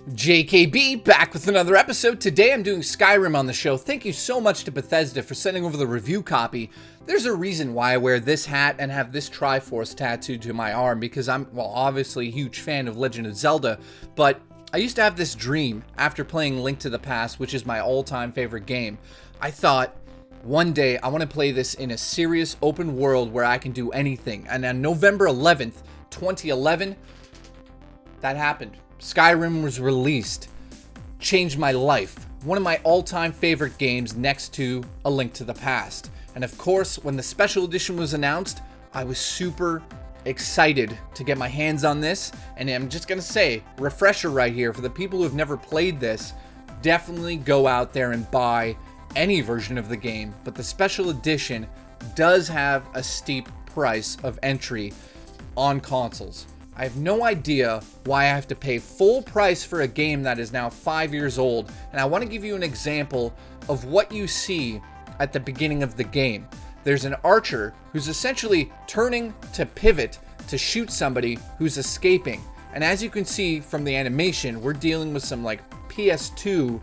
JKB back with another episode. Today I'm doing Skyrim on the show. Thank you so much to Bethesda for sending over the review copy. There's a reason why I wear this hat and have this Triforce tattooed to my arm, because I'm, well, obviously a huge fan of Legend of Zelda, but I used to have this dream after playing Link to the Past, which is my all-time favorite game. I thought, one day I want to play this in a serious open world where I can do anything. And on November 11th, 2011, that happened. Skyrim was released. Changed my life. One of my all-time favorite games next to A Link to the Past. And of course, when the Special Edition was announced, I was super excited to get my hands on this. And I'm just going to say, refresher right here, for the people who have never played this, definitely go out there and buy any version of the game. But the Special Edition does have a steep price of entry on consoles. I have no idea why I have to pay full price for a game that is now 5 years old, and I want to give you an example of what you see at the beginning of the game. There's an archer who's essentially turning to pivot to shoot somebody who's escaping, and as you can see from the animation, we're dealing with some like PS2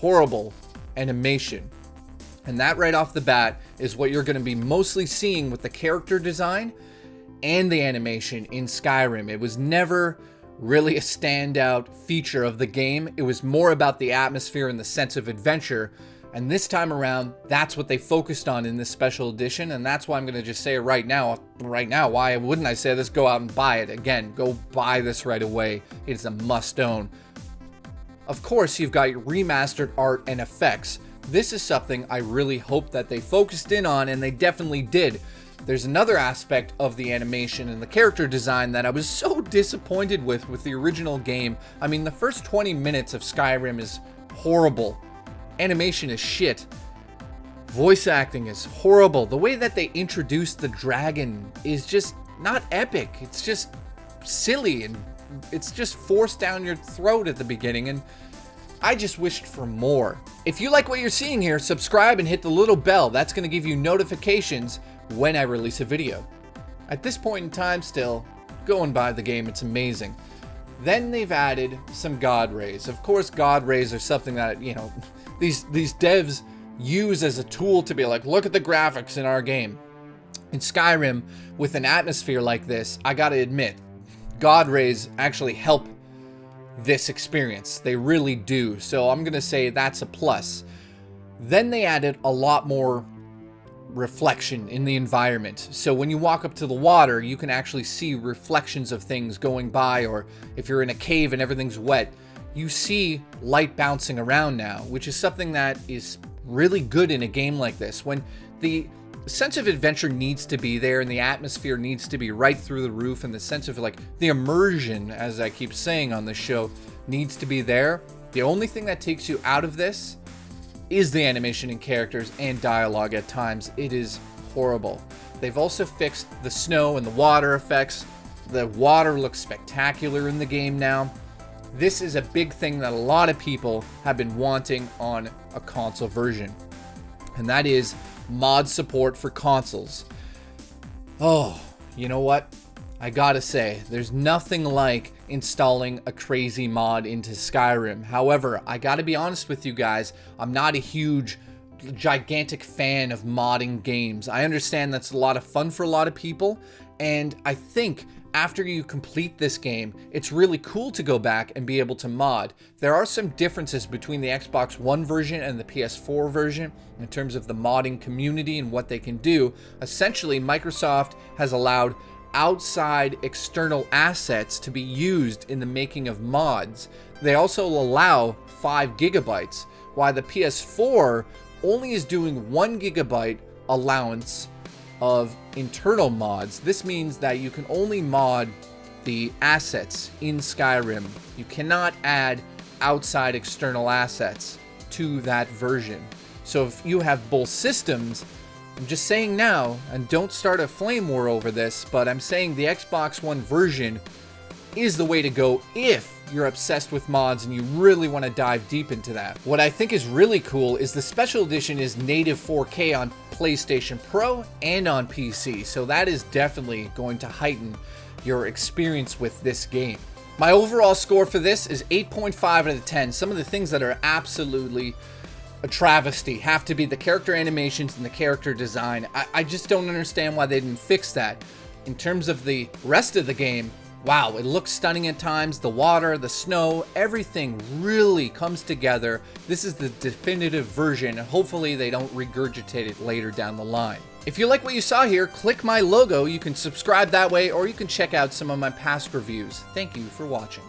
horrible animation. And that right off the bat is what you're going to be mostly seeing with the character design and the animation in Skyrim. It was never really a standout feature of the game. It was more about the atmosphere and the sense of adventure. And this time around, that's what they focused on in this special edition. And that's why I'm going to just say it right now. Why wouldn't I say this? Go out and buy it. Again, go buy this right away. It's a must own. Of course, you've got your remastered art and effects. This is something I really hope that they focused in on, and they definitely did. There's another aspect of the animation and the character design that I was so disappointed with the original game. I mean, the first 20 minutes of Skyrim is horrible. Animation is shit. Voice acting is horrible. The way that they introduced the dragon is just not epic. It's just silly, and it's just forced down your throat at the beginning, and I just wished for more. If you like what you're seeing here, subscribe and hit the little bell. That's going to give you notifications when I release a video. At this point in time still, go and buy the game, it's amazing. Then they've added some Godrays. Of course, Godrays are something that, you know, these devs use as a tool to be like, look at the graphics in our game. In Skyrim, with an atmosphere like this, I gotta admit, Godrays actually help this experience. They really do. So I'm gonna say that's a plus. Then they added a lot more reflection in the environment. So when you walk up to the water, you can actually see reflections of things going by, or if you're in a cave and everything's wet, you see light bouncing around now, which is something that is really good in a game like this. When the sense of adventure needs to be there and the atmosphere needs to be right through the roof, and the sense of like the immersion, as I keep saying on this show, needs to be there. The only thing that takes you out of this is the animation and characters and dialogue at times. It is horrible. They've also fixed the snow and the water effects. The water looks spectacular in the game now. This is a big thing that a lot of people have been wanting on a console version, and that is mod support for consoles. Oh, you know what? I gotta say, there's nothing like installing a crazy mod into Skyrim. However, I gotta be honest with you guys, I'm not a huge, gigantic fan of modding games. I understand that's a lot of fun for a lot of people, and I think after you complete this game, it's really cool to go back and be able to mod. There are some differences between the Xbox One version and the PS4 version in terms of the modding community and what they can do. Essentially, Microsoft has allowed outside external assets to be used in the making of mods. They also allow 5 gigabytes, while the PS4 only is doing 1 gigabyte allowance of internal mods. This means that you can only mod the assets in Skyrim. You cannot add outside external assets to that version. So if you have both systems, I'm just saying now, and don't start a flame war over this, but I'm saying the Xbox One version is the way to go if you're obsessed with mods and you really want to dive deep into that. What I think is really cool is the Special Edition is native 4K on PlayStation Pro and on PC, so that is definitely going to heighten your experience with this game. My overall score for this is 8.5 out of 10. Some of the things that are absolutely a travesty have to be the character animations and the character design. I just don't understand why they didn't fix that. In terms of the rest of the game, wow, it looks stunning at times. The water, the snow, everything really comes together. This is the definitive version, and hopefully they don't regurgitate it later down the line. If you like what you saw here, click my logo. You can subscribe that way, or you can check out some of my past reviews. Thank you for watching.